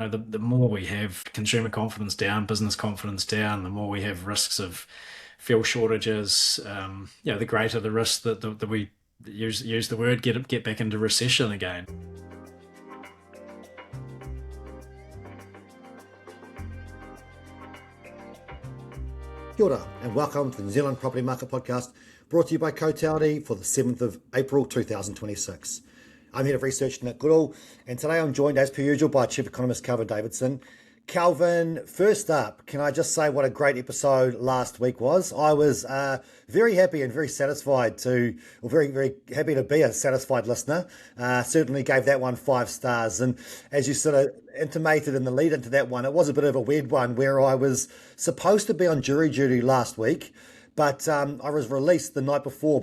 the more we have consumer confidence down, business confidence down, the more we have risks of fuel shortages, the greater the risk that we use the word get back into recession again. Kia ora, and welcome to the New Zealand Property Market Podcast, brought to you by Cordell for the 7th of April 2026. I'm Head of Research at Goodall, and today I'm joined as per usual by Chief Economist Kelvin Davidson. Kelvin, first up, can I just say what a great episode last week was? I was very happy and very very happy to be a satisfied listener. Certainly gave that one 5 stars. And as you sort of intimated in the lead into that one, it was a bit of a weird one where I was supposed to be on jury duty last week, but I was released the night before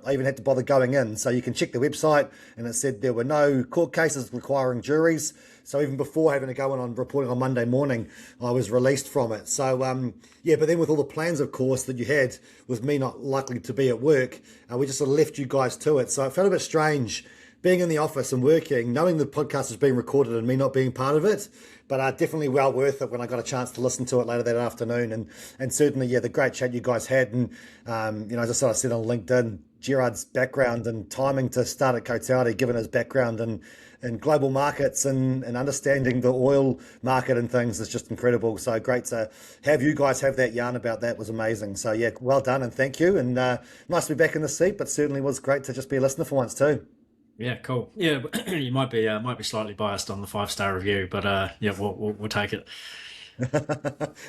I even had to bother going in. So you can check the website, and it said there were no court cases requiring juries. So even before having to go in on reporting on Monday morning, I was released from it. So, but then with all the plans, of course, that you had with me not likely to be at work, we just sort of left you guys to it. So it felt a bit strange being in the office and working, knowing the podcast is being recorded and me not being part of it, but definitely well worth it when I got a chance to listen to it later that afternoon. And certainly, the great chat you guys had. And, as I sort of said on LinkedIn, Gerard's background and timing to start at Cordell, given his background in global markets and understanding the oil market and things, is just incredible. So great to have you guys have that yarn about that. Was amazing. So well done and thank you. And nice to be back in the seat, but certainly was great to just be a listener for once too. Yeah, cool. Yeah, you might be slightly biased on the 5-star review, but we'll take it.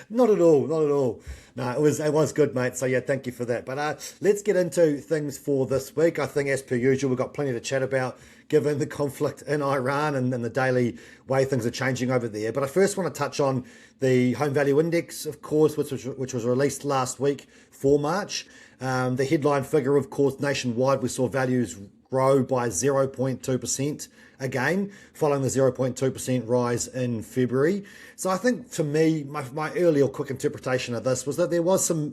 Not at all, not at all. No, it was good, mate. So thank you for that. But let's get into things for this week. I think as per usual, we've got plenty to chat about given the conflict in Iran and the daily way things are changing over there. But I first want to touch on the home value index, of course, which was released last week for March. The headline figure, of course, nationwide, we saw values grow by 0.2% again, following the 0.2% rise in February. So I think for me, my early or quick interpretation of this was that there was some,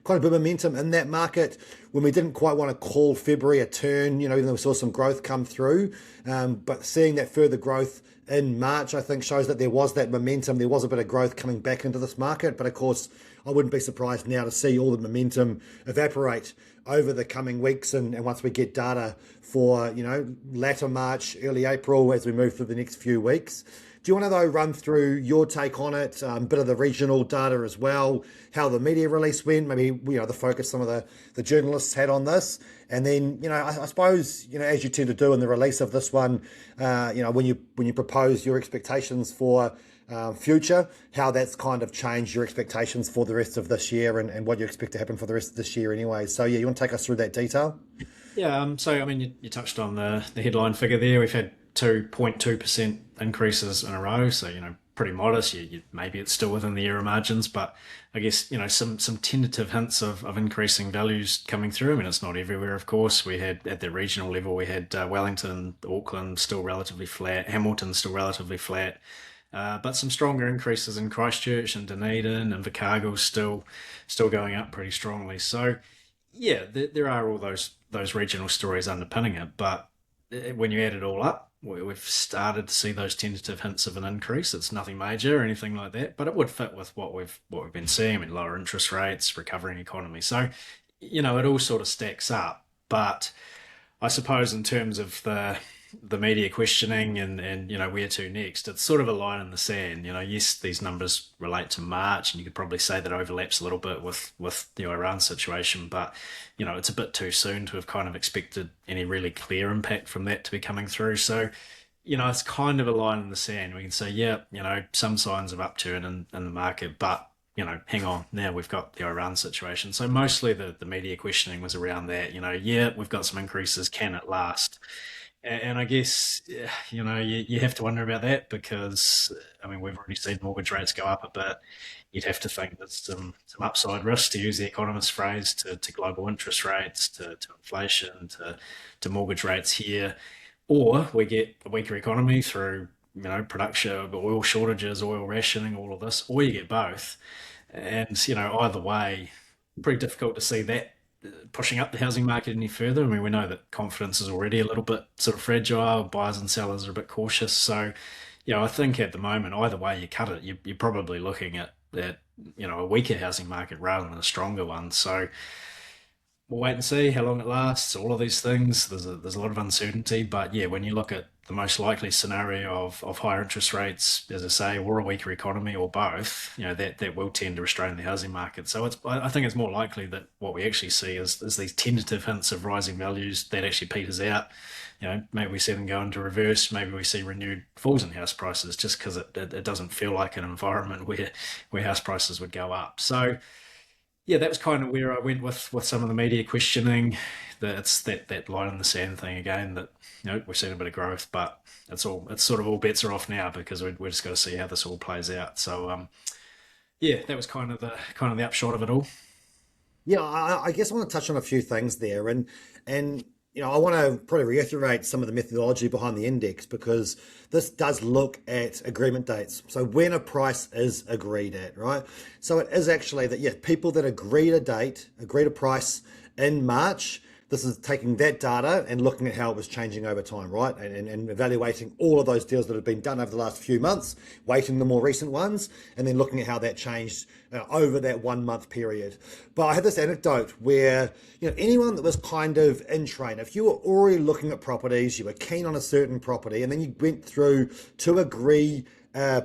quite a bit of momentum in that market when we didn't quite want to call February a turn, even though we saw some growth come through. But seeing that further growth in March, I think shows that there was that momentum. There was a bit of growth coming back into this market. But of course, I wouldn't be surprised now to see all the momentum evaporate over the coming weeks and once we get data for, latter March, early April, as we move through the next few weeks. Do you want to, though, run through your take on it, a bit of the regional data as well, how the media release went, maybe, the focus some of the journalists had on this, and then, I suppose, as you tend to do in the release of this one, when you propose your expectations for future, how that's kind of changed your expectations for the rest of this year and what you expect to happen for the rest of this year anyway. So, you want to take us through that detail? Yeah, so I mean, you touched on the headline figure there. We've had 2.2% increases in a row, so pretty modest. Maybe it's still within the error margins, but I guess some tentative hints of increasing values coming through. I mean, it's not everywhere, of course. We had at the regional level, we had Wellington, Auckland still relatively flat, Hamilton still relatively flat. But some stronger increases in Christchurch and Dunedin, and Invercargill still going up pretty strongly. So, there are all those regional stories underpinning it. But when you add it all up, we've started to see those tentative hints of an increase. It's nothing major or anything like that, but it would fit with what we've been seeing. I mean, lower interest rates, recovering economy. So, it all sort of stacks up. But I suppose in terms of the media questioning and where to next, it's sort of a line in the sand. Yes, these numbers relate to March, and you could probably say that overlaps a little bit with the Iran situation, but it's a bit too soon to have kind of expected any really clear impact from that to be coming through. So it's kind of a line in the sand. We can say some signs of upturn in the market, but hang on, now we've got the Iran situation. So mostly the media questioning was around that. We've got some increases, can it last? And I guess, you have to wonder about that because, I mean, we've already seen mortgage rates go up a bit. You'd have to think there's some upside risk, to use the Economist phrase, to global interest rates, to inflation, to mortgage rates here. Or we get a weaker economy through, production, oil shortages, oil rationing, all of this, or you get both. And, either way, pretty difficult to see that pushing up the housing market any further. I mean, we know that confidence is already a little bit sort of fragile. Buyers and sellers are a bit cautious. So, I think at the moment, either way you cut it, you're probably looking at a weaker housing market rather than a stronger one. So we'll wait and see how long it lasts. All of these things, there's a lot of uncertainty. But yeah, when you look at the most likely scenario of higher interest rates, as I say, or a weaker economy, or both, that will tend to restrain the housing market. So I think it's more likely that what we actually see is these tentative hints of rising values that actually peters out. Maybe we see them go into reverse. Maybe we see renewed falls in house prices, just because it doesn't feel like an environment where house prices would go up. So yeah, that was kind of where I went with some of the media questioning. That it's that line in the sand thing again. That we've seen a bit of growth, but it's sort of all bets are off now, because we're just got to see how this all plays out. So yeah, that was kind of the upshot of it all. Yeah, I guess I want to touch on a few things there, and I want to probably reiterate some of the methodology behind the index, because this does look at agreement dates. So when a price is agreed at, right? So it is actually that, yeah, people that agreed a price in March. This is taking that data and looking at how it was changing over time, right? And evaluating all of those deals that have been done over the last few months, weighting the more recent ones, and then looking at how that changed over that 1 month period. But I had this anecdote where, anyone that was kind of in train, if you were already looking at properties, you were keen on a certain property, and then you went through to agree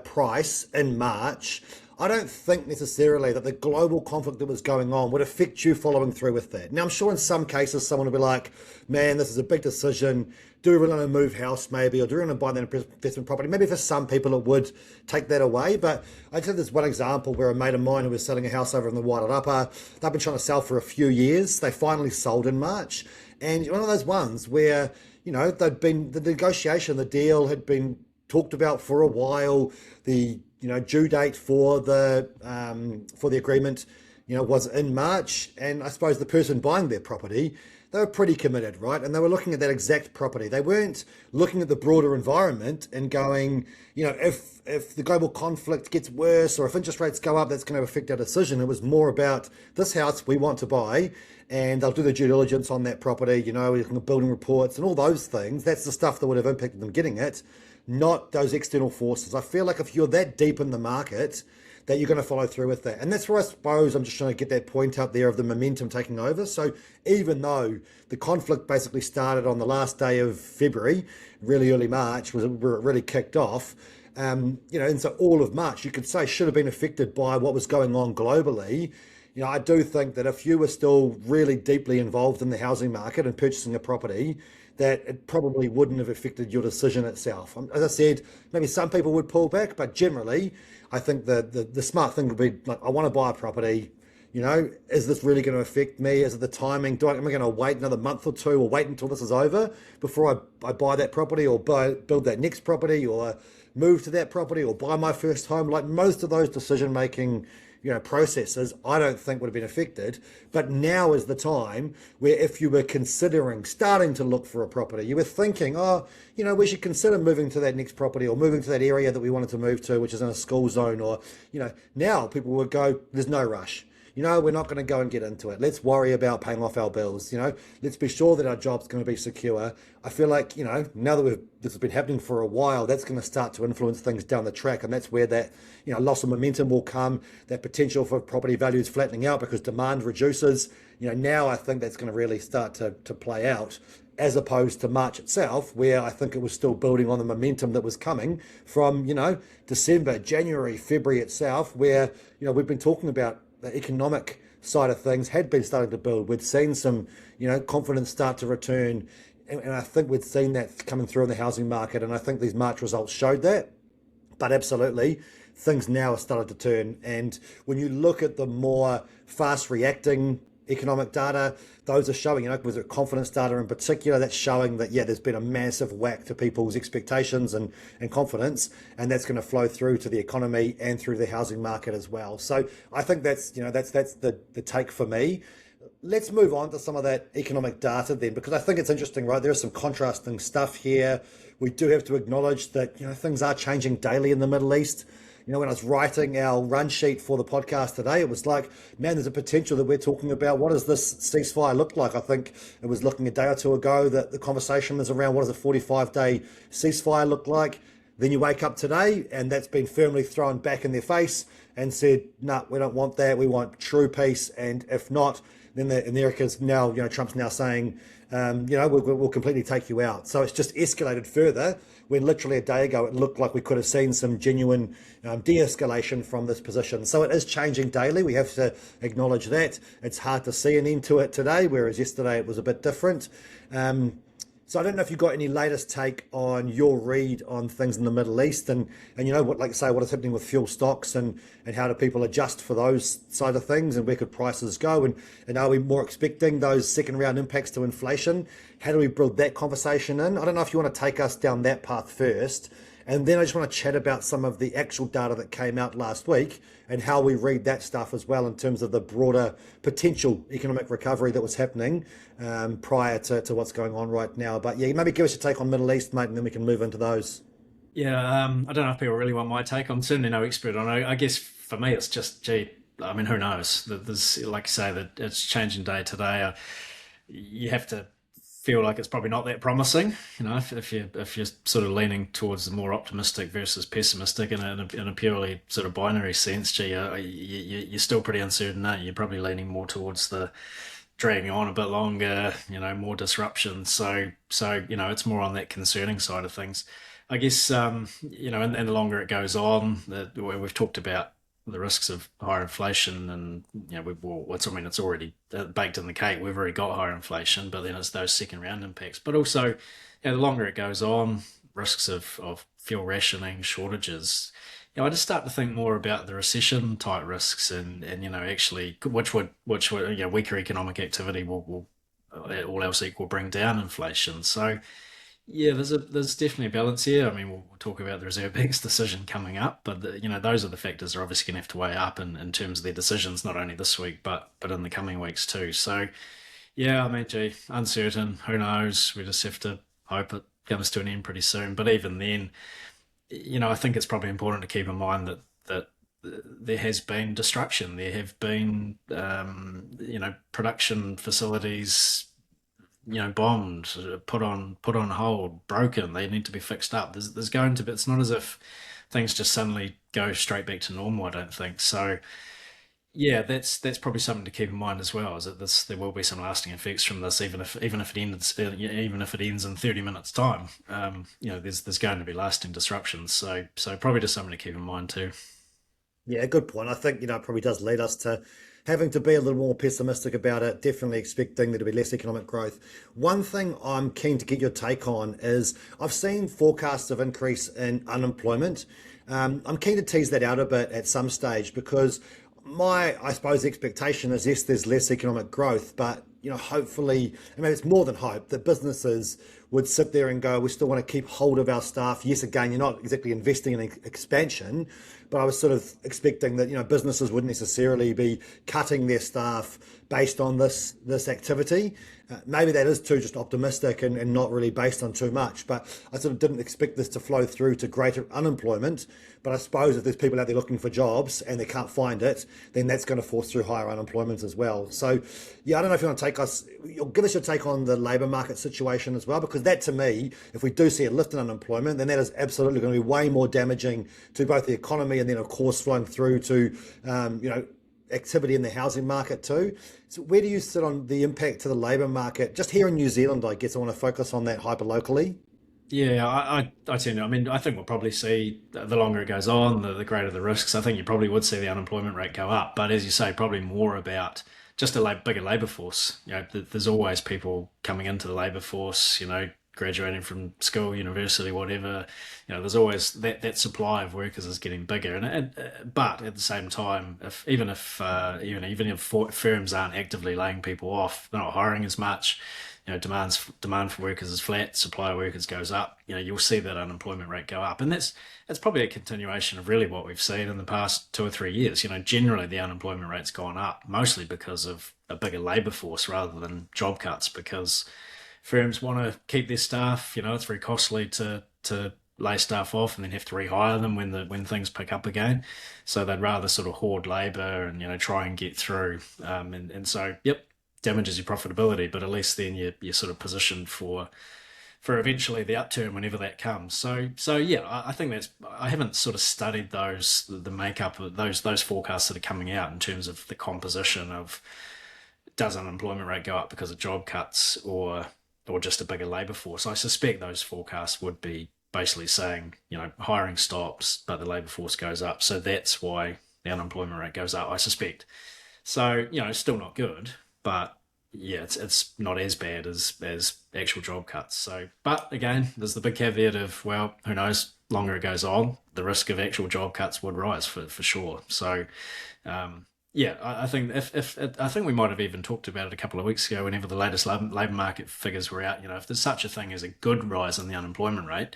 price in March, I don't think necessarily that the global conflict that was going on would affect you following through with that. Now, I'm sure in some cases someone will be like, man, this is a big decision. Do we really want to move house maybe, or do we want to buy that investment property? Maybe for some people it would take that away. But I just had this one example where a mate of mine who was selling a house over in the Wairarapa, they've been trying to sell for a few years. They finally sold in March. And one of those ones where, the negotiation, the deal had been talked about for a while. The due date for the agreement, was in March, and I suppose the person buying their property, they were pretty committed, right? And they were looking at that exact property. They weren't looking at the broader environment and going, if the global conflict gets worse or if interest rates go up, that's going to affect our decision. It was more about this house we want to buy, and they'll do the due diligence on that property, looking at building reports and all those things. That's the stuff that would have impacted them getting it, not those external forces. I feel like if you're that deep in the market, that you're going to follow through with that. And that's where I suppose I'm just trying to get that point out there of the momentum taking over. So even though the conflict basically started on the last day of February, really early March, where it really kicked off, and so all of March, you could say, should have been affected by what was going on globally. I do think that if you were still really deeply involved in the housing market and purchasing a property, that it probably wouldn't have affected your decision itself. As I said, maybe some people would pull back, but generally, I think the smart thing would be, like, I want to buy a property. Is this really going to affect me? Is it the timing? Am I going to wait another month or two, or wait until this is over before I buy that property, or build that next property, or move to that property, or buy my first home? Like most of those decision-making processes, I don't think would have been affected. But now is the time where if you were considering starting to look for a property, you were thinking, we should consider moving to that next property, or moving to that area that we wanted to move to, which is in a school zone, or, now people would go, there's no rush. We're not going to go and get into it. Let's worry about paying off our bills. Let's be sure that our job's going to be secure. I feel like, now that this has been happening for a while, that's going to start to influence things down the track. And that's where that, loss of momentum will come, that potential for property values flattening out because demand reduces. Now I think that's going to really start to play out, as opposed to March itself, where I think it was still building on the momentum that was coming from, December, January, February itself, where, we've been talking about the economic side of things had been starting to build. We'd seen some, confidence start to return. And I think we'd seen that coming through in the housing market. And I think these March results showed that. But absolutely, things now are started to turn. And when you look at the more fast reacting economic data, those are showing, with the confidence data in particular, that's showing that, there's been a massive whack to people's expectations and confidence, and that's going to flow through to the economy and through the housing market as well. So I think that's the take for me. Let's move on to some of that economic data then, because I think it's interesting, right? There's some contrasting stuff here. We do have to acknowledge that, things are changing daily in the Middle East. When I was writing our run sheet for the podcast today, it was like, man, there's a potential that we're talking about, what does this ceasefire look like? I think it was looking a day or two ago that the conversation was around, what does a 45-day ceasefire look like? Then you wake up today and that's been firmly thrown back in their face and said, no, we don't want that. We want true peace. And if not, then America's now, Trump's now saying, we'll completely take you out. So it's just escalated further when literally a day ago it looked like we could have seen some genuine de-escalation from this position. So it is changing daily. We have to acknowledge that. It's hard to see an end to it today, whereas yesterday it was a bit different. So I don't know if you've got any latest take on your read on things in the Middle East and what is happening with fuel stocks and how do people adjust for those side of things and where could prices go and are we more expecting those second round impacts to inflation? How do we build that conversation in? I don't know if you want to take us down that path first. And then I just want to chat about some of the actual data that came out last week and how we read that stuff as well in terms of the broader potential economic recovery that was happening prior to what's going on right now. But yeah, maybe give us your take on Middle East, mate, and then we can move into those. Yeah, I don't know if people really want my take. I'm certainly no expert on it. I guess for me, it's just, who knows? There's, like you say, that it's changing day to day. You have to feel like it's probably not that promising, if you're sort of leaning towards the more optimistic versus pessimistic in a purely sort of binary sense. You're still pretty uncertain, aren't you? You're probably leaning more towards the dragging on a bit longer, more disruption. So it's more on that concerning side of things. I guess, and the longer it goes on, we've talked about the risks of higher inflation and, it's already baked in the cake. We've already got higher inflation, but then it's those second round impacts. But also, the longer it goes on, risks of fuel rationing, shortages, I just start to think more about the recession type risks and actually which would weaker economic activity will all else equal bring down inflation. So yeah, there's definitely a balance here. I mean, we'll talk about the Reserve Bank's decision coming up, but those are the factors they're obviously going to have to weigh up in terms of their decisions, not only this week but in the coming weeks too. So yeah, I mean, uncertain. Who knows? We just have to hope it comes to an end pretty soon. But even then, I think it's probably important to keep in mind that there has been destruction. There have been, production facilities, bombed, put on hold, broken. They need to be fixed up. There's going to be. It's not as if things just suddenly go straight back to normal. I don't think so. Yeah, that's probably something to keep in mind as well. Is that there will be some lasting effects from this, even if it ends in 30 minutes time. There's going to be lasting disruptions. So probably just something to keep in mind too. Yeah, good point. I think, it probably does lead us to having to be a little more pessimistic about it, definitely expecting there to be less economic growth. One thing I'm keen to get your take on is I've seen forecasts of increase in unemployment. I'm keen to tease that out a bit at some stage because I suppose, expectation is yes, there's less economic growth, but hopefully, it's more than hope that businesses would sit there and go, we still want to keep hold of our staff. Yes, again, you're not exactly investing in expansion, but I was sort of expecting that, businesses wouldn't necessarily be cutting their staff based on this activity. Maybe that is too just optimistic and not really based on too much, but I sort of didn't expect this to flow through to greater unemployment. But I suppose if there's people out there looking for jobs and they can't find it, then that's going to force through higher unemployment as well. So, yeah, I don't know if you want to give us your take on the labour market situation as well, because that to me, if we do see a lift in unemployment, then that is absolutely going to be way more damaging to both the economy and then, of course, flowing through to, activity in the housing market too. So where do you sit on the impact to the labour market? Just here in New Zealand, I guess I want to focus on that hyper locally. Yeah, I tend to. I mean, I think we'll probably see the longer it goes on, the greater the risks. I think you probably would see the unemployment rate go up, but as you say, probably more about just a bigger labour force. There's always people coming into the labour force. Graduating from school, university, whatever. There's always that supply of workers is getting bigger, but at the same time, even if firms aren't actively laying people off, they're not hiring as much. Demand for workers is flat, supply of workers goes up. You'll see that unemployment rate go up, and that's probably a continuation of really what we've seen in the past 2 or 3 years. Generally the unemployment rate's gone up, mostly because of a bigger labour force rather than job cuts, because firms want to keep their staff. It's very costly to lay staff off and then have to rehire them when things pick up again. So they'd rather sort of hoard labour and try and get through. And so, yep, damages your profitability, but at least then you're sort of positioned for for eventually the upturn whenever that comes. So yeah, I think I haven't sort of studied the makeup of those forecasts that are coming out in terms of the composition of, does unemployment rate go up because of job cuts or just a bigger labour force. I suspect those forecasts would be basically saying, hiring stops, but the labour force goes up. So that's why the unemployment rate goes up, I suspect. So, it's still not good, but yeah, it's not as bad as actual job cuts. So, but again, there's the big caveat of, well, who knows, longer it goes on, the risk of actual job cuts would rise for sure. So, yeah, I think I think we might have even talked about it a couple of weeks ago. Whenever the latest labour market figures were out, if there's such a thing as a good rise in the unemployment rate,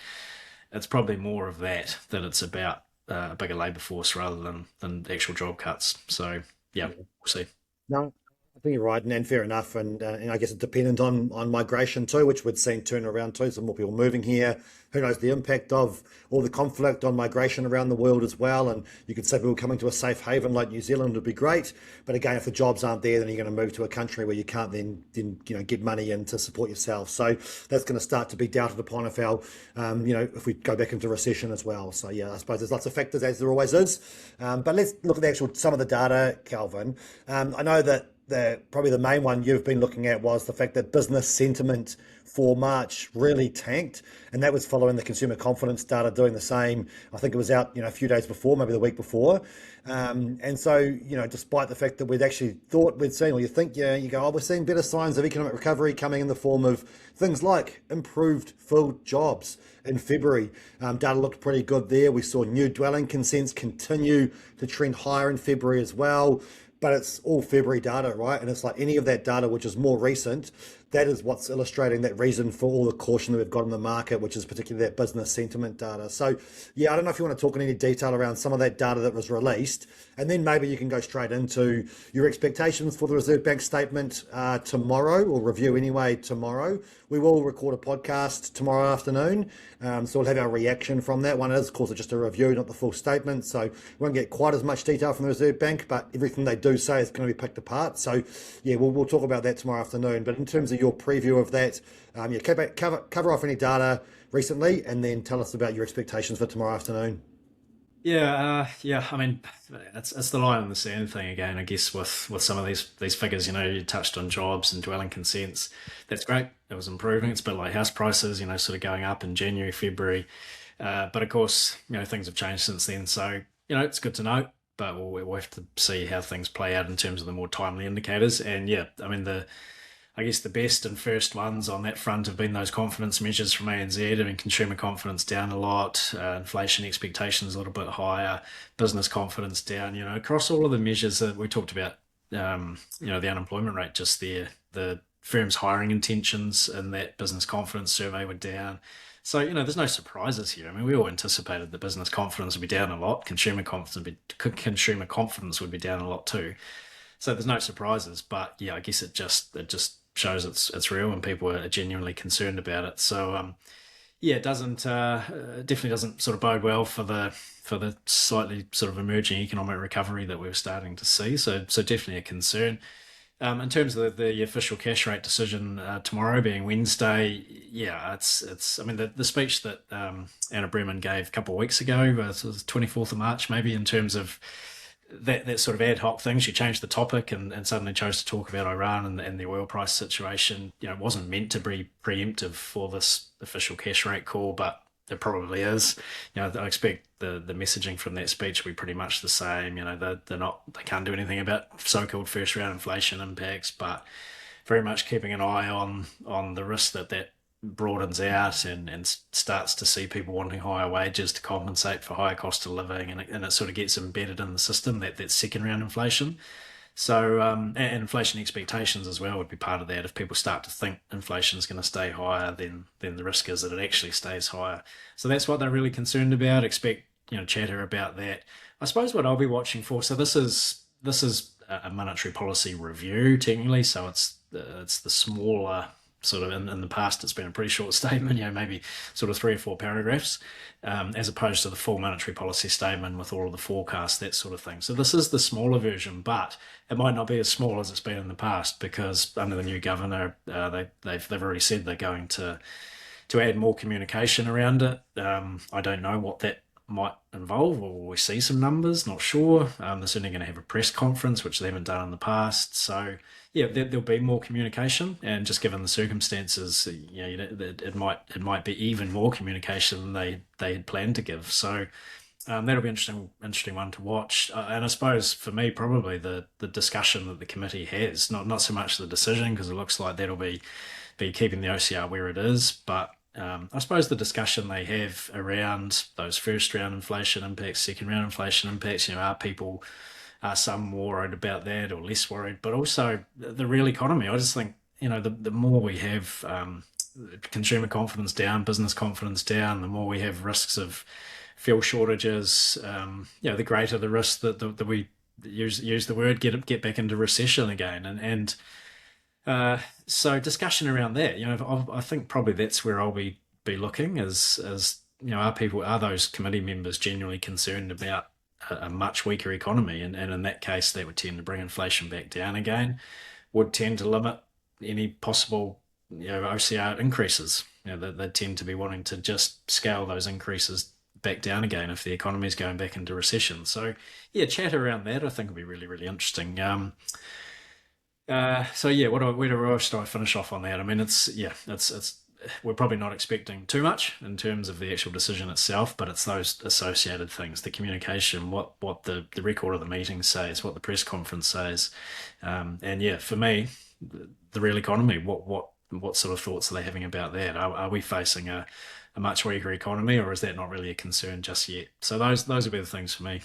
it's probably more of that it's about a bigger labour force rather than actual job cuts. So yeah, we'll see. No, I think you're right, and fair enough. And I guess it's dependent on migration too, which would seem turn around too. So more people moving here. Who knows the impact of all the conflict on migration around the world as well? And you could say people coming to a safe haven like New Zealand would be great, but again, if the jobs aren't there, then you're going to move to a country where you can't then get money in to support yourself. So that's going to start to be doubted upon if we go back into recession as well. So yeah, I suppose there's lots of factors as there always is. But let's look at some of the data, Kelvin. I know that probably the main one you've been looking at was the fact that business sentiment for March really tanked, and that was following the consumer confidence data doing the same. I think it was out, a few days before, maybe the week before. And so, despite the fact that we'd actually thought we'd seen, or you think, you go, oh, we're seeing better signs of economic recovery coming in the form of things like improved filled jobs in February. Data looked pretty good there. We saw new dwelling consents continue to trend higher in February as well. But it's all February data, right? And it's like any of that data which is more recent, that is what's illustrating that reason for all the caution that we've got in the market, which is particularly that business sentiment data. So yeah, I don't know if you want to talk in any detail around some of that data that was released, and then maybe you can go straight into your expectations for the Reserve Bank statement tomorrow, or review anyway tomorrow. We will record a podcast tomorrow afternoon, so we'll have our reaction from that. One is, of course, just a review, not the full statement, so we won't get quite as much detail from the Reserve Bank, but everything they do say is going to be picked apart. So yeah, we'll talk about that tomorrow afternoon. But in terms of your preview of that, cover off any data recently, and then tell us about your expectations for tomorrow afternoon. Yeah. I mean, it's the line in the sand thing again. I guess with some of these figures, you touched on jobs and dwelling consents. That's great. It was improving. It's a bit like house prices, sort of going up in January, February. But of course, things have changed since then. So it's good to know. But we'll have to see how things play out in terms of the more timely indicators. And yeah, I mean I guess the best and first ones on that front have been those confidence measures from ANZ. I mean, consumer confidence down a lot, inflation expectations a little bit higher, business confidence down. Across all of the measures that we talked about, the unemployment rate just there, the firms' hiring intentions and that business confidence survey were down. So, there's no surprises here. I mean, we all anticipated the business confidence would be down a lot, consumer confidence would be down a lot too. So there's no surprises, but yeah, I guess it just shows it's real and people are genuinely concerned about it. So yeah, it definitely doesn't sort of bode well for the slightly sort of emerging economic recovery that we're starting to see. So definitely a concern. In terms of the official cash rate decision tomorrow being Wednesday, yeah, it's. I mean, the speech that Anna Bremen gave a couple of weeks ago, it was 24th of March, maybe, in terms of that sort of ad hoc thing. She changed the topic and suddenly chose to talk about Iran and the oil price situation. It wasn't meant to be preemptive for this official cash rate call, but it probably is. I expect the messaging from that speech will be pretty much the same. They can't do anything about so-called first round inflation impacts, but very much keeping an eye on the risk that broadens out and starts to see people wanting higher wages to compensate for higher cost of living, and it sort of gets embedded in the system, that second round inflation. So, and inflation expectations as well would be part of that. If people start to think inflation is going to stay higher, then the risk is that it actually stays higher. So that's what they're really concerned about. Expect chatter about that. I suppose what I'll be watching for. So this is a monetary policy review technically. So it's the smaller sort of in the past. It's been a pretty short statement. Maybe sort of 3 or 4 paragraphs. As opposed to the full monetary policy statement with all of the forecasts, that sort of thing. So this is the smaller version, but it might not be as small as it's been in the past, because under the new governor, they've already said they're going to to add more communication around it. I don't know what that might involve, or we see some numbers, not sure. They're certainly going to have a press conference, which they haven't done in the past. So yeah, there'll be more communication, and just given the circumstances, it might be even more communication than they had planned to give. So that'll be interesting one to watch. And I suppose for me, probably the discussion that the committee has, not so much the decision, because it looks like that'll be keeping the OCR where it is, but I suppose the discussion they have around those first round inflation impacts, second round inflation impacts, are some more worried about that or less worried, but also the real economy. I just think, the more we have consumer confidence down, business confidence down, the more we have risks of fuel shortages, the greater the risk that we use the word get back into recession again. And so discussion around that, I think probably that's where I'll be looking as are those committee members genuinely concerned about a much weaker economy, and in that case that would tend to bring inflation back down again, would tend to limit any possible OCR increases. They tend to be wanting to just scale those increases back down again if the economy is going back into recession. So yeah, chat around that I think will be really, really interesting. So yeah, where should I finish off on that? I mean, it's we're probably not expecting too much in terms of the actual decision itself, but it's those associated things, the communication, what the record of the meeting says, what the press conference says, and yeah, for me, the real economy, what sort of thoughts are they having about that? Are we facing a much weaker economy, or is that not really a concern just yet? So those would be the things for me.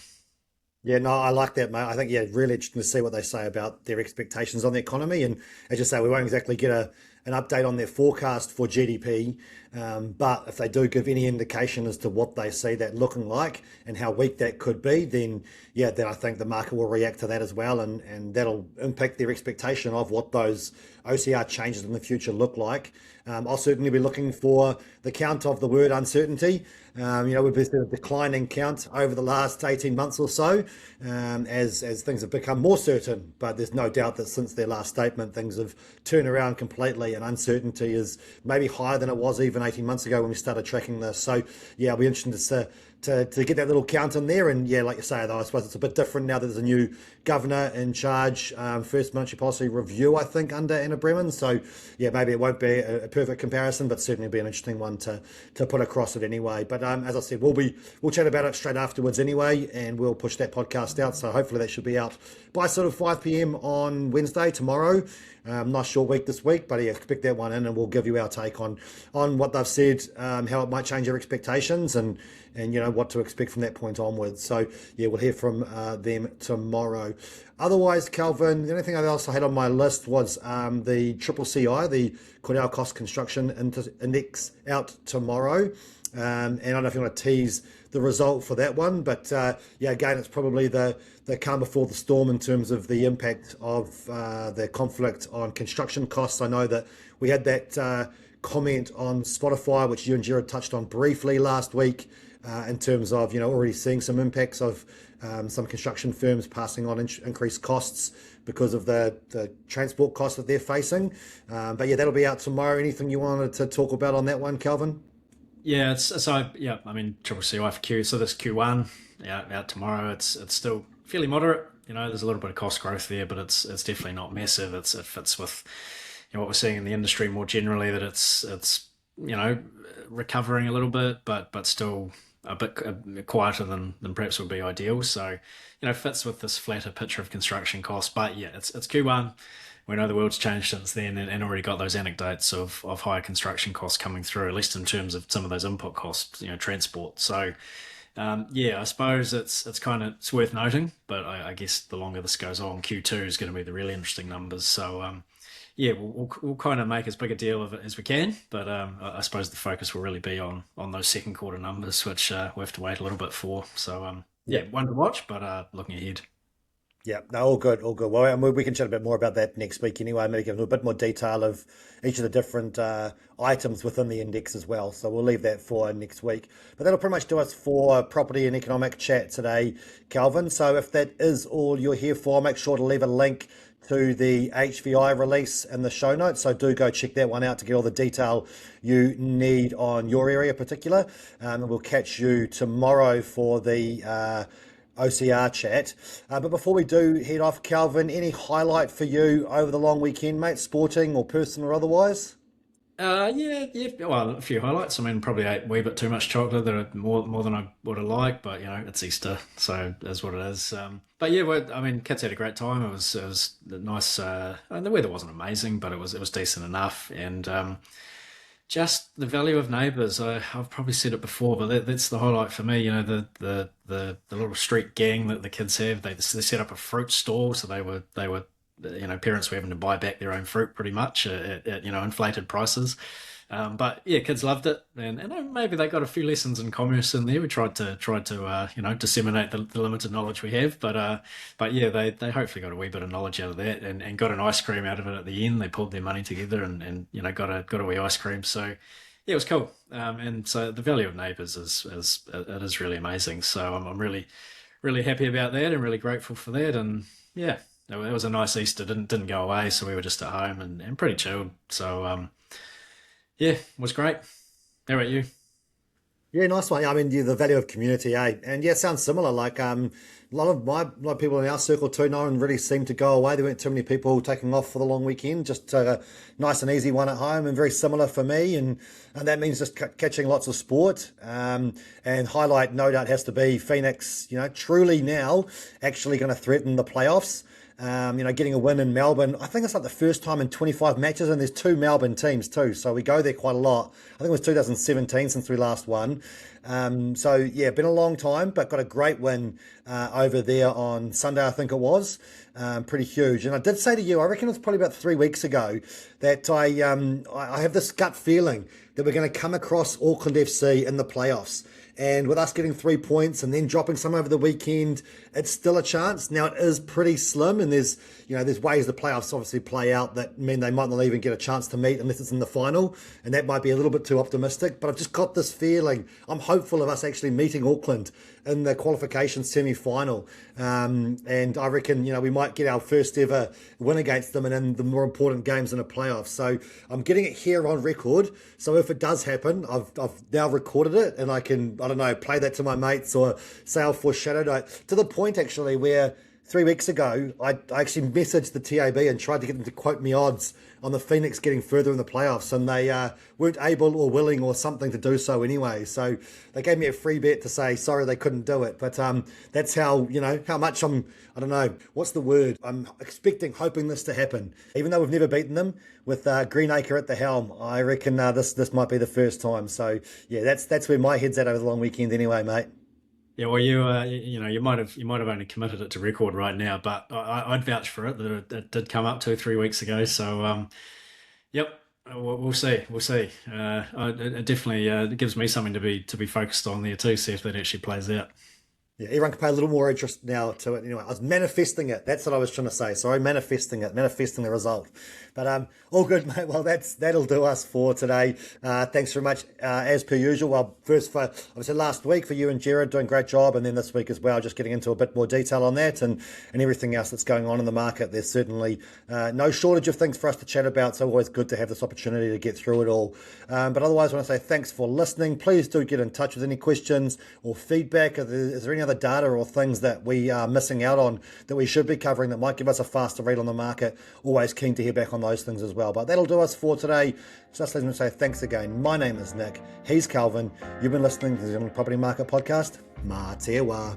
Yeah, no, I like that, mate. I think, yeah, really interesting to see what they say about their expectations on the economy. And as you say, we won't exactly get an update on their forecast for GDP. But if they do give any indication as to what they see that looking like and how weak that could be, then I think the market will react to that as well. And that'll impact their expectation of what those OCR changes in the future look like. I'll certainly be looking for the count of the word uncertainty. We've been a declining count over the last 18 months or so, as things have become more certain. But there's no doubt that since their last statement, things have turned around completely, and uncertainty is maybe higher than it was even 18 months ago when we started tracking this. So yeah, it'll be interesting to get that little count in there. And yeah, like you say, though, I suppose it's a bit different now that there's a new governor in charge, first monetary policy review, I think, under Anna Bremen. So yeah, maybe it won't be a perfect comparison, but certainly be an interesting one to put across it anyway. But as I said, we'll chat about it straight afterwards anyway, and we'll push that podcast out. So hopefully that should be out by sort of 5 p.m. on Wednesday, tomorrow. Nice short week this week, but yeah, expect that one in, and we'll give you our take on what they've said, how it might change your expectations, and what to expect from that point onwards. So yeah, we'll hear from them tomorrow. Otherwise, Kelvin, the only thing else I had on my list was the CCCI, the Cordell Cost Construction Index, out tomorrow. And I don't know if you want to tease the result for that one, but again, it's probably the calm before the storm in terms of the impact of the conflict on construction costs. I know that we had that comment on Spotify, which you and Jared touched on briefly last week, in terms of already seeing some impacts of some construction firms passing on increased costs because of the transport costs that they're facing. But yeah, that'll be out tomorrow. Anything you wanted to talk about on that one, Kelvin? Yeah, I mean, CCCI for Q. So this Q1 out tomorrow. It's still fairly moderate. There's a little bit of cost growth there, but it's definitely not massive. It fits with what we're seeing in the industry more generally, that it's recovering a little bit, but still a bit quieter than perhaps would be ideal. So fits with this flatter picture of construction costs. But yeah, it's Q1. We know the world's changed since then, and already got those anecdotes of higher construction costs coming through, at least in terms of some of those input costs, transport. So, I suppose it's worth noting, but I guess the longer this goes on, Q2 is going to be the really interesting numbers. So, we'll kind of make as big a deal of it as we can, but I suppose the focus will really be on those second quarter numbers, which we have to wait a little bit for. So, one to watch, but looking ahead. Yeah, no, all good, all good. Well, and we can chat a bit more about that next week anyway. Maybe give a bit more detail of each of the different items within the index as well. So we'll leave that for next week. But that'll pretty much do us for property and economic chat today, Kelvin. So if that is all you're here for, make sure to leave a link to the HVI release in the show notes. So do go check that one out to get all the detail you need on your area in particular. And we'll catch you tomorrow for the OCR chat. But before we do head off, Kelvin, any highlight for you over the long weekend, mate, sporting or personal or otherwise? Yeah. Well, a few highlights. I mean, probably ate a wee bit too much chocolate. There more than I would have liked, but it's Easter, so that's what it is. But yeah, I mean, kids had a great time. It was nice. And the weather wasn't amazing, but it was decent enough. And just the value of neighbours. I've probably said it before, but that's the highlight for me. The little street gang that the kids have. They set up a fruit stall, so they were parents were having to buy back their own fruit pretty much at inflated prices. But yeah, kids loved it, and maybe they got a few lessons in commerce in there. We tried to disseminate the limited knowledge we have, but yeah, they hopefully got a wee bit of knowledge out of that, and got an ice cream out of it at the end. They pulled their money together and got a wee ice cream. So yeah, it was cool. And so the value of neighbours is really amazing. So I'm really really happy about that and really grateful for that. And yeah. It was a nice Easter. Didn't go away, so we were just at home and pretty chilled. So yeah, it was great. How about you? Yeah, nice one. I mean, the value of community, eh? And yeah, it sounds similar. Like a lot of people in our circle too. No one really seemed to go away. There weren't too many people taking off for the long weekend. Just a nice and easy one at home, and very similar for me. And that means just catching lots of sport. And highlight, no doubt, has to be Phoenix. Truly now actually going to threaten the playoffs. Getting a win in Melbourne. I think it's like the first time in 25 matches, and there's two Melbourne teams too, so we go there quite a lot. I think it was 2017 since we last won. So yeah, been a long time, but got a great win over there on Sunday, I think it was. Pretty huge. And I did say to you, I reckon it was probably about 3 weeks ago, that I have this gut feeling that we're going to come across Auckland FC in the playoffs. And with us getting 3 points and then dropping some over the weekend, it's still a chance. Now it is pretty slim, and there's ways the playoffs obviously play out that mean they might not even get a chance to meet unless it's in the final, and that might be a little bit too optimistic. But I've just got this feeling, I'm hopeful of us actually meeting Auckland in the qualification semi-final, and I reckon we might get our first ever win against them and in the more important games in the playoffs. So I'm getting it here on record. So if it does happen, I've now recorded it, and I can, I don't know, play that to my mates or say I'll foreshadow it, to the point actually where 3 weeks ago I actually messaged the TAB and tried to get them to quote me odds on the Phoenix getting further in the playoffs, and they weren't able or willing or something to do so anyway. So they gave me a free bet to say sorry they couldn't do it. But that's how how much I don't know, what's the word, I'm hoping this to happen. Even though we've never beaten them, with Greenacre at the helm, I reckon this might be the first time. So yeah, that's where my head's at over the long weekend anyway, mate. Yeah, well, you might have only committed it to record right now, but I'd vouch for it that it did come up 2 or 3 weeks ago. So, yep, we'll see. It definitely gives me something to be focused on there too. See if that actually plays out. Yeah, everyone can pay a little more interest now to it. Anyway, I was manifesting it. That's what I was trying to say. Sorry, manifesting the result. But all good, mate. Well, that'll do us for today. Thanks very much, as per usual. Well, first for obviously last week for you and Jared doing a great job, and then this week as well, just getting into a bit more detail on that and everything else that's going on in the market. There's certainly no shortage of things for us to chat about, so always good to have this opportunity to get through it all. But otherwise, I want to say thanks for listening. Please do get in touch with any questions or feedback. Is there any other data or things that we are missing out on that we should be covering that might give us a faster read on the market? Always keen to hear back on those things as well. But that'll do us for today. Just let me say thanks again. My name is Nick. He's Kelvin. You've been listening to the New Zealand Property Market Podcast. Mā te wā.